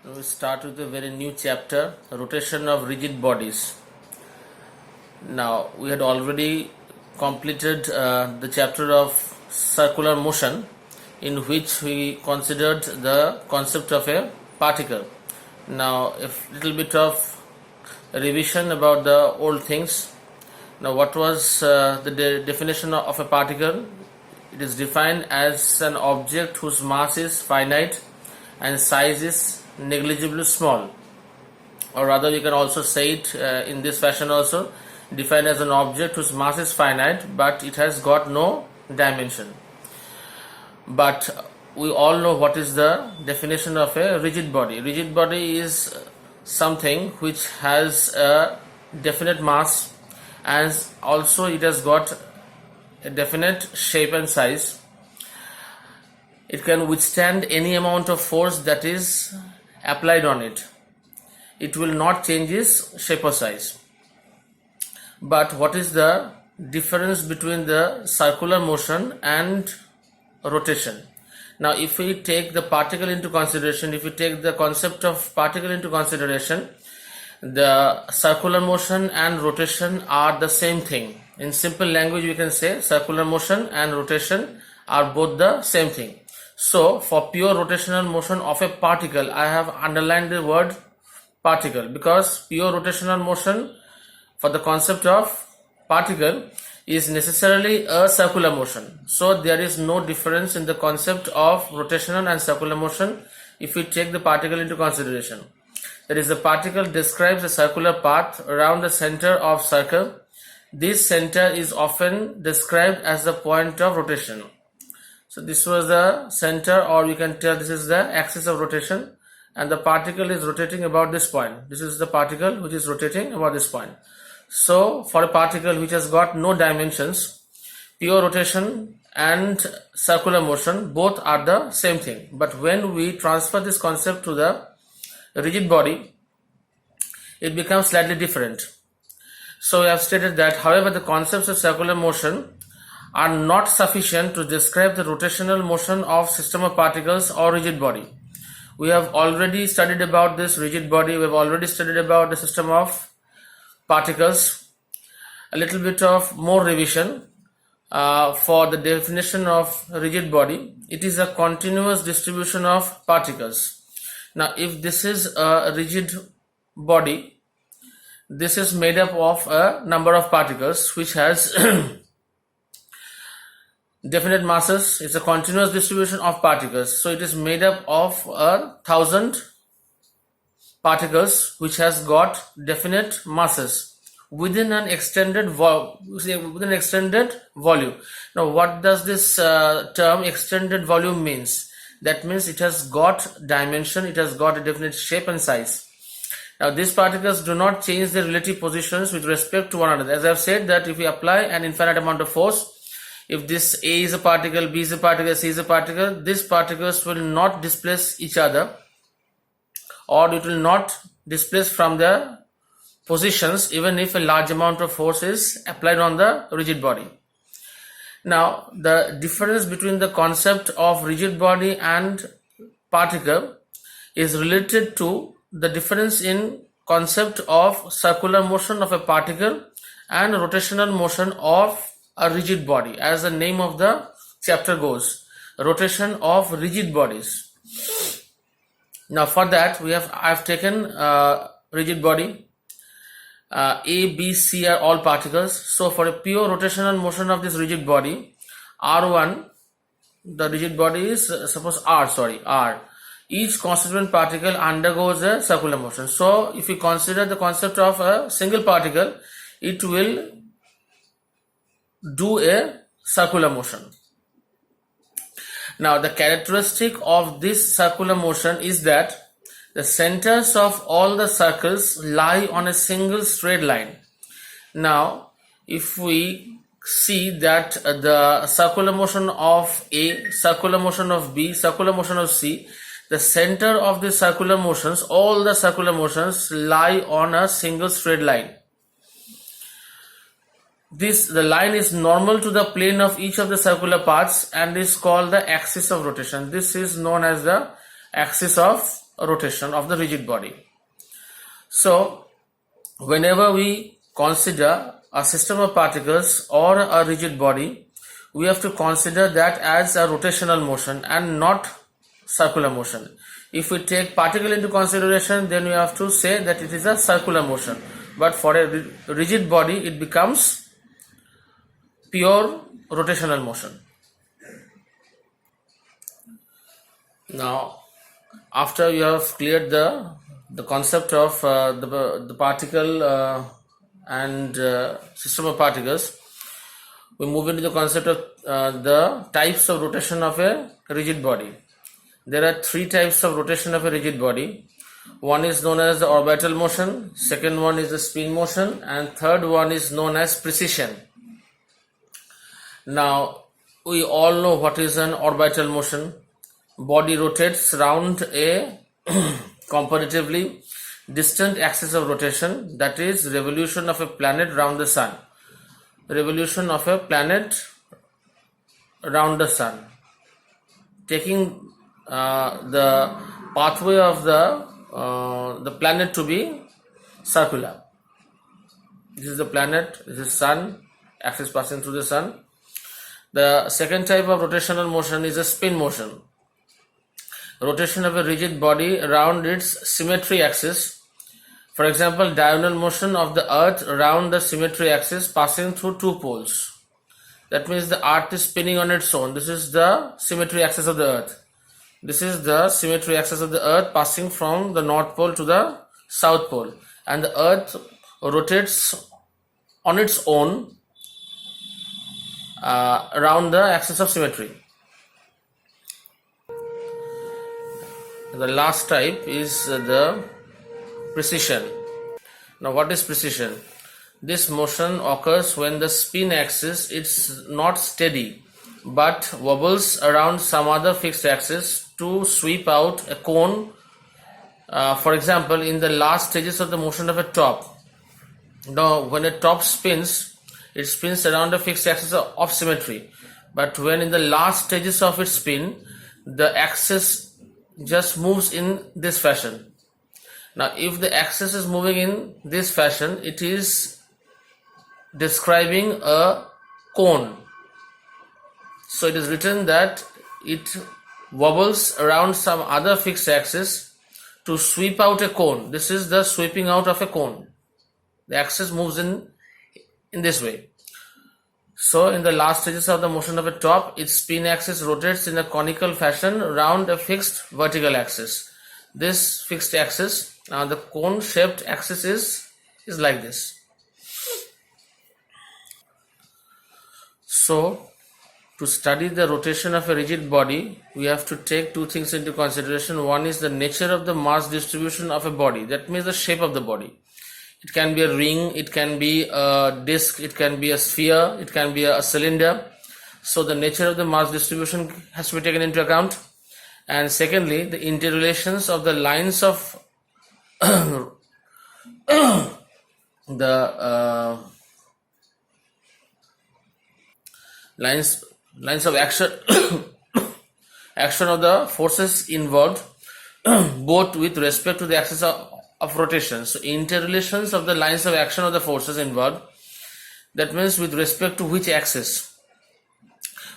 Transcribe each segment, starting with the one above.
We start with a very new chapter, rotation of rigid bodies. Now, we had already completed the chapter of circular motion, in which we considered the concept of a particle. Now, a little bit of revision about the old things. Now, what was the definition of a particle? It is defined as an object whose mass is finite and size is negligibly small, or rather we can also say it in this fashion also, defined as an object whose mass is finite but it has got no dimension. But we all know what is the definition of a rigid body. Rigid body is something which has a definite mass and also it has got a definite shape and size. It can withstand any amount of force that is applied on it. It will not change its shape or size. But what is the difference between the circular motion and rotation? Now, if we take the particle into consideration, if we take the concept of particle into consideration, the circular motion and rotation are the same thing. In simple language, we can say circular motion and rotation are both the same thing. So, for pure rotational motion of a particle, I have underlined the word particle, because pure rotational motion for the concept of particle is necessarily a circular motion. So, there is no difference in the concept of rotational and circular motion if we take the particle into consideration. That is, the particle describes a circular path around the center of circle. This center is often described as the point of rotation. So this was the center, or we can tell this is the axis of rotation, and the particle is rotating about this point. This is the particle which is rotating about this point. So for a particle which has got no dimensions, pure rotation and circular motion both are the same thing. But when we transfer this concept to the rigid body, it becomes slightly different. So we have stated that, however, the concepts of circular motion are not sufficient to describe the rotational motion of system of particles or rigid body. We have already studied about this rigid body, we have already studied about the system of particles. A little bit of more revision for the definition of rigid body. It is a continuous distribution of particles. Now, if this is a rigid body, this is made up of a number of particles which has definite masses. It's a continuous distribution of particles. So it is made up of 1,000 particles which has got definite masses within an extended volume. Now, what does this term extended volume means? That means it has got dimension, it has got a definite shape and size. Now, these particles do not change their relative positions with respect to one another. As I have said, that if we apply an infinite amount of force, if this A is a particle, B is a particle, C is a particle, these particles will not displace each other, or it will not displace from their positions even if a large amount of force is applied on the rigid body. Now, the difference between the concept of rigid body and particle is related to the difference in concept of circular motion of a particle and rotational motion of a rigid body, as the name of the chapter goes, rotation of rigid bodies. Now, for that I've taken rigid body. A, B, C are all particles. So for a pure rotational motion of this rigid body, R1, the rigid body is suppose R. Each constituent particle undergoes a circular motion. So if we consider the concept of a single particle, it will do a circular motion. Now, the characteristic of this circular motion is that the centers of all the circles lie on a single straight line. Now, if we see that the circular motion of A, circular motion of B, circular motion of C, the center of the circular motions, all the circular motions lie on a single straight line. The line is normal to the plane of each of the circular paths and is called the axis of rotation. This is known as the axis of rotation of the rigid body. So whenever we consider a system of particles or a rigid body, we have to consider that as a rotational motion and not circular motion. If we take particle into consideration, then we have to say that it is a circular motion. But for a rigid body, it becomes pure rotational motion. Now, after you have cleared the concept of the particle and system of particles, we move into the concept of the types of rotation of a rigid body. There are three types of rotation of a rigid body. One is known as the orbital motion, second one is the spin motion, and third one is known as precession. Now, we all know what is an orbital motion. Body rotates round a comparatively distant axis of rotation, that is revolution of a planet round the sun. Revolution of a planet round the sun, taking the pathway of the planet to be circular. This is the planet, this is sun, axis passing through the sun. The second type of rotational motion is a spin motion. Rotation of a rigid body around its symmetry axis. For example, diurnal motion of the earth around the symmetry axis passing through two poles. That means the earth is spinning on its own. This is the symmetry axis of the earth. This is the symmetry axis of the earth passing from the north pole to the south pole. And the earth rotates on its own around the axis of symmetry. The last type is the precession. Now, what is precession? This motion occurs when the spin axis is not steady but wobbles around some other fixed axis to sweep out a cone. For example, in the last stages of the motion of a top. Now, when a top spins, it spins around a fixed axis of symmetry. But when in the last stages of its spin, the axis just moves in this fashion. Now, if the axis is moving in this fashion, it is describing a cone. So it is written that it wobbles around some other fixed axis to sweep out a cone. This is the sweeping out of a cone. The axis moves in this way. So in the last stages of the motion of a top, its spin axis rotates in a conical fashion around a fixed vertical axis. This fixed axis, the cone shaped axis is like this. So to study the rotation of a rigid body, we have to take two things into consideration. One is the nature of the mass distribution of a body. That means the shape of the body. It can be a ring, it can be a disc, it can be a sphere, it can be a cylinder. So the nature of the mass distribution has to be taken into account. And secondly, the interrelations of the lines of lines of action action of the forces involved both with respect to the axis of rotation. So interrelations of the lines of action of the forces involved, that means with respect to which axis,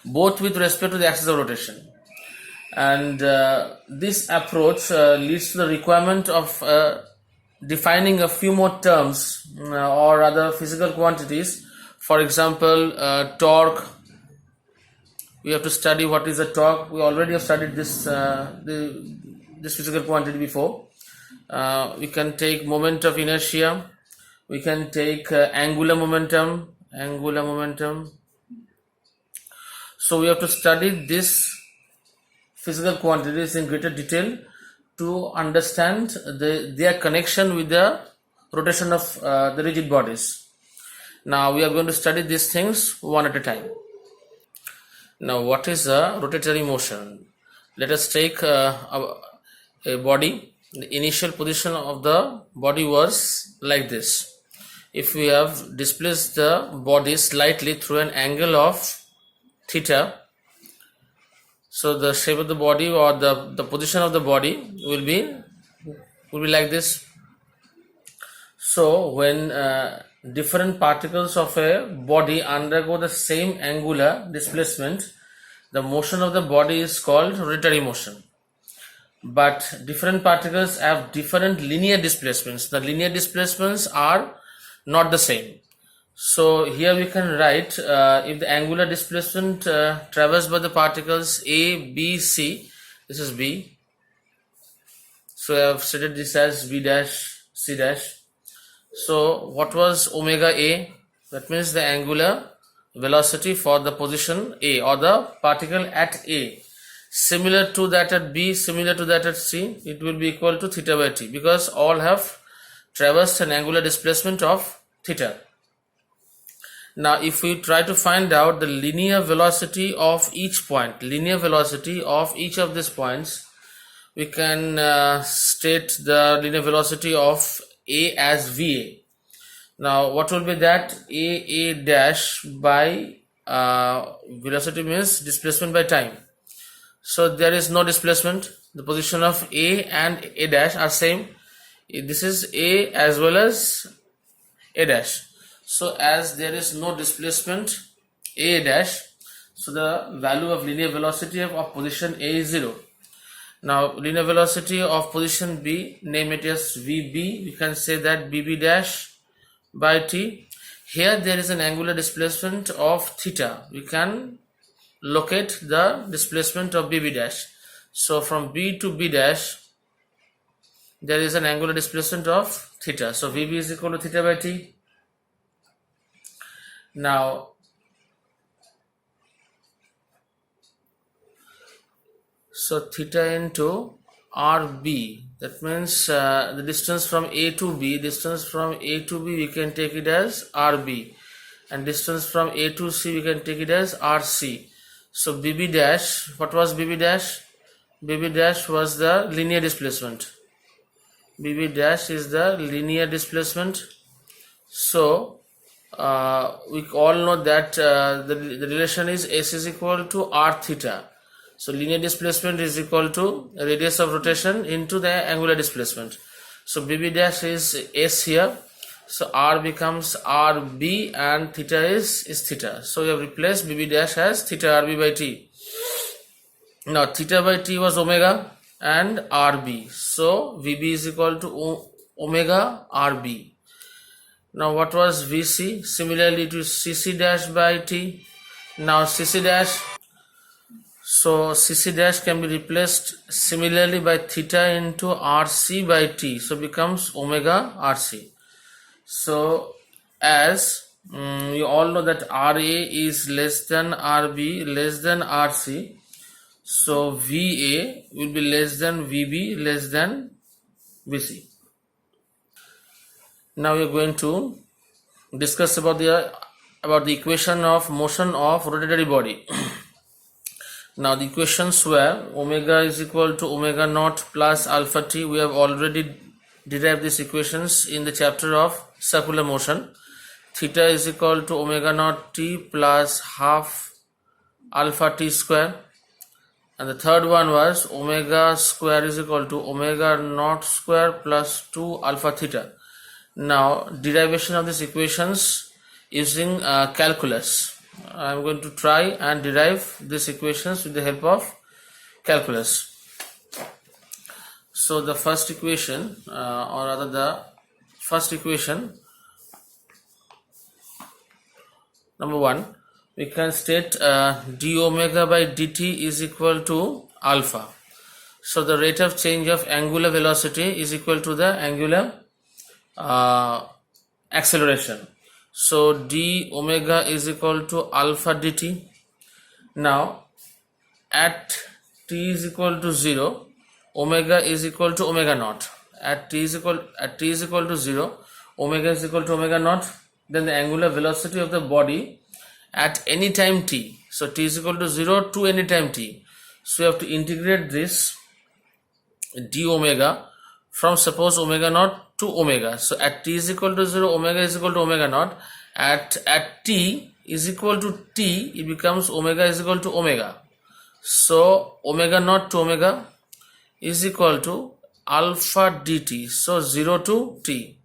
both with respect to the axis of rotation. And this approach leads to the requirement of defining a few more terms or other physical quantities. For example, torque. We have to study what is a torque. We already have studied this this physical quantity before. We can take moment of inertia. We can take angular momentum. So we have to study this physical quantities in greater detail to understand their connection with the rotation of the rigid bodies. Now we are going to study these things one at a time. Now, what is a rotatory motion? Let us take a body. The initial position of the body was like this. If we have displaced the body slightly through an angle of theta, so the shape of the body or the position of the body will be will be like this. So when different particles of a body undergo the same angular displacement, the motion of the body is called rotatory motion. But different particles have different linear displacements. The linear displacements are not the same. So here we can write if the angular displacement traversed by the particles A, B, C, this is B. So I have stated this as B dash, C dash. So what was omega A? That means the angular velocity for the position A or the particle at A. Similar to that at B, similar to that at C, it will be equal to theta by T, because all have traversed an angular displacement of theta. Now if we try to find out the linear velocity of each point, linear velocity of each of these points, we can state the linear velocity of A as VA. Now what will be that? A dash by velocity means displacement by time. So there is no displacement. The position of A and A dash are same. This is A as well as A dash. So as there is no displacement A dash, so the value of linear velocity of position A is 0. Now linear velocity of position B, name it as VB. We can say that BB dash by T. Here there is an angular displacement of theta. We can locate the displacement of BB dash. So from B to B dash there is an angular displacement of theta. So VB is equal to theta by T. Now so theta into RB, that means the distance from A to B, we can take it as RB, and distance from A to C we can take it as RC. So BB dash, what was BB dash? BB dash was the linear displacement. BB dash is the linear displacement. So we all know that the relation is S is equal to R theta. So linear displacement is equal to radius of rotation into the angular displacement. So BB dash is S here. So R becomes RB and theta is theta. So we have replaced BB dash as theta RB by T. Now theta by T was omega and RB. So VB is equal to omega RB. Now what was VC? Similarly to CC dash by T. Now CC dash. So CC dash can be replaced similarly by theta into RC by T. So becomes omega RC. So as you all know that RA is less than RB less than RC. So VA will be less than VB less than VC. Now we are going to discuss about the equation of motion of rotatory body. Now the equations were omega is equal to omega naught plus alpha t. We have already derived these equations in the chapter of circular motion. Theta is equal to omega naught t plus half alpha t square. And the third one was omega square is equal to omega naught square plus 2 alpha theta. Now derivation of these equations using calculus. I am going to try and derive these equations with the help of calculus. So the first equation or rather the first equation number 1, we can state d omega by dt is equal to alpha. So the rate of change of angular velocity is equal to the angular acceleration. So d omega is equal to alpha dt. Now at t is equal to 0, omega is equal to omega naught. At t is equal to 0, omega is equal to omega naught. Then the angular velocity of the body at any time t. So t is equal to 0 to any time t. So we have to integrate this d omega from suppose omega naught to omega. So at t is equal to 0, omega is equal to omega naught. At t is equal to t, it becomes omega is equal to omega. So omega naught to omega is equal to alpha dt. So 0 to t.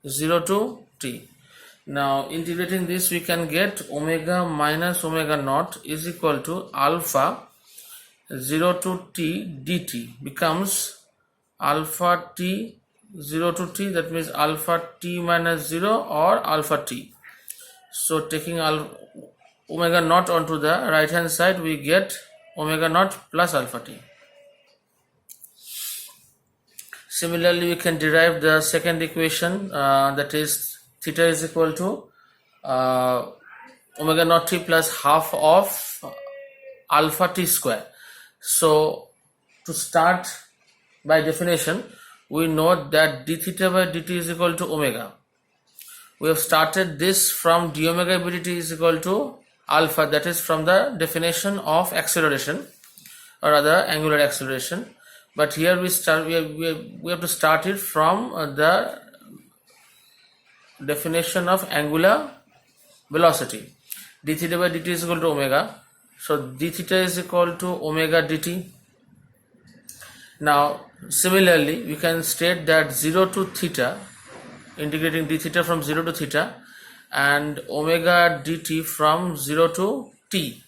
0 to t. Now integrating this, we can get omega minus omega naught is equal to alpha 0 to t dt becomes alpha t 0 to t, that means alpha t minus 0 or alpha t. So taking omega naught onto the right hand side, we get omega naught plus alpha t. Similarly, we can derive the second equation, that is theta is equal to omega naught t plus half of alpha t square. So to start, by definition, we know that d theta by dt is equal to omega. We have started this from d omega by dt is equal to alpha, that is from the definition of acceleration or rather angular acceleration. But here we have to start it from the definition of angular velocity. D theta by dt is equal to omega. So d theta is equal to omega dt. Now similarly, we can state that 0 to theta, integrating d theta from 0 to theta, and omega dt from 0 to t.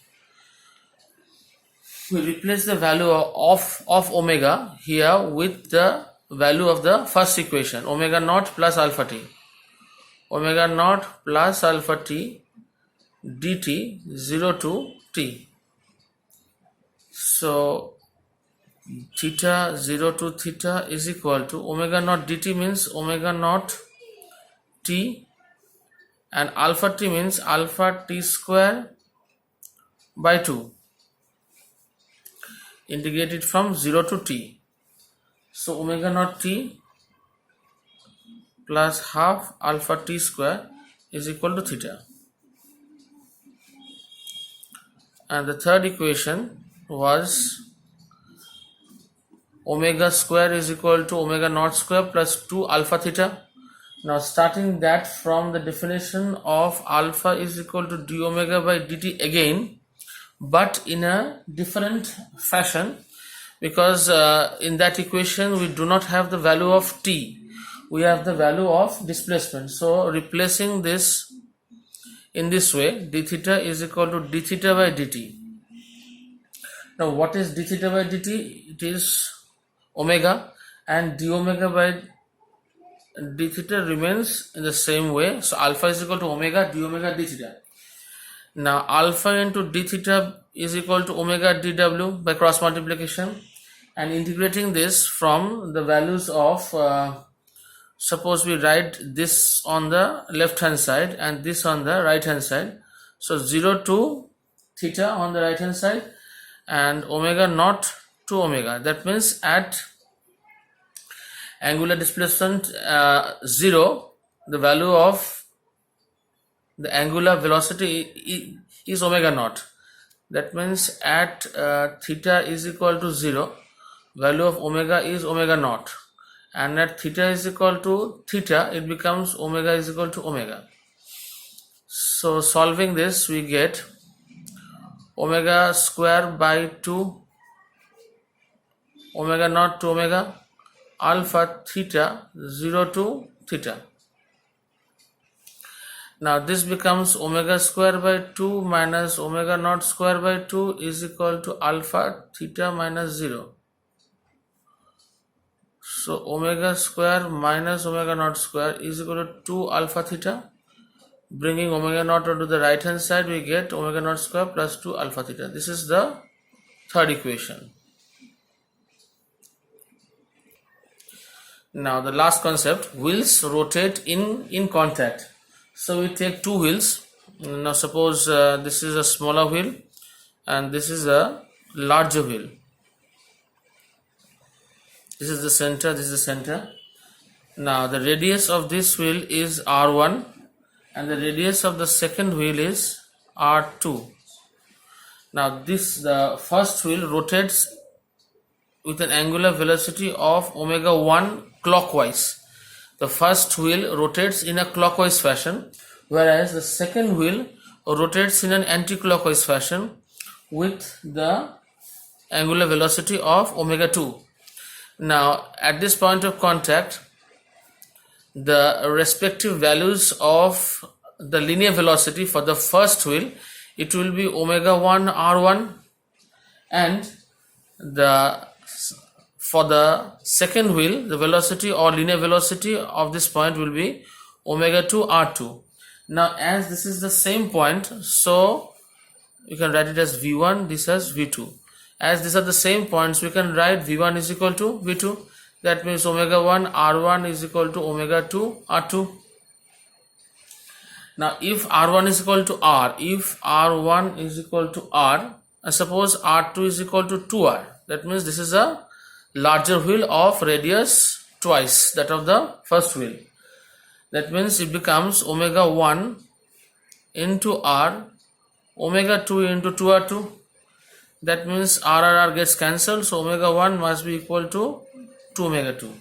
We replace the value of omega here with the value of the first equation, omega naught plus alpha t. Omega naught plus alpha t dt 0 to t. So theta 0 to theta is equal to omega naught dt means omega naught t, and alpha t means alpha t square by 2. Integrate it from 0 to t. So omega naught t plus half alpha t square is equal to theta. And the third equation was omega square is equal to omega naught square plus 2 alpha theta. Now starting that from the definition of alpha is equal to d omega by dt again, but in a different fashion, because in that equation we do not have the value of t, we have the value of displacement. So replacing this in this way, d theta is equal to d theta by dt. Now what is d theta by dt? It is omega, and d omega by d theta remains in the same way. So alpha is equal to omega d omega d theta. Now alpha into d theta is equal to omega dw by cross multiplication, and integrating this from the values of suppose we write this on the left hand side and this on the right hand side. So 0 to theta on the right hand side and omega naught to omega. That means at angular displacement 0, the value of the angular velocity is omega naught. That means at theta is equal to 0, value of omega is omega naught, and at theta is equal to theta, it becomes omega is equal to omega. So solving this, we get omega square by 2 omega naught to omega alpha theta 0 to theta. Now this becomes omega square by 2 minus omega naught square by 2 is equal to alpha theta minus 0. So omega square minus omega naught square is equal to 2 alpha theta. Bringing omega naught onto the right hand side, we get omega naught square plus 2 alpha theta. This is the third equation. Now the last concept, wheels rotate in contact. So we take two wheels. Now suppose this is a smaller wheel and this is a larger wheel. This is the center, this is the center. Now the radius of this wheel is R1 and the radius of the second wheel is R2. Now the first wheel rotates with an angular velocity of omega 1 clockwise. The first wheel rotates in a clockwise fashion, whereas the second wheel rotates in an anti-clockwise fashion with the angular velocity of omega 2. Now at this point of contact, the respective values of the linear velocity for the first wheel, it will be omega 1 r1, and for the second wheel, the velocity or linear velocity of this point will be omega 2 r2. Now as this is the same point, so you can write it as v1, this as v2. As these are the same points, we can write v1 is equal to v2. That means omega 1 r1 is equal to omega 2 r2. Now if r1 is equal to r, if r1 is equal to r, and suppose r2 is equal to 2r, that means this is a larger wheel of radius twice that of the first wheel. That means it becomes omega 1 into r, omega 2 into 2r2. That means r gets cancelled, so omega 1 must be equal to 2 omega 2.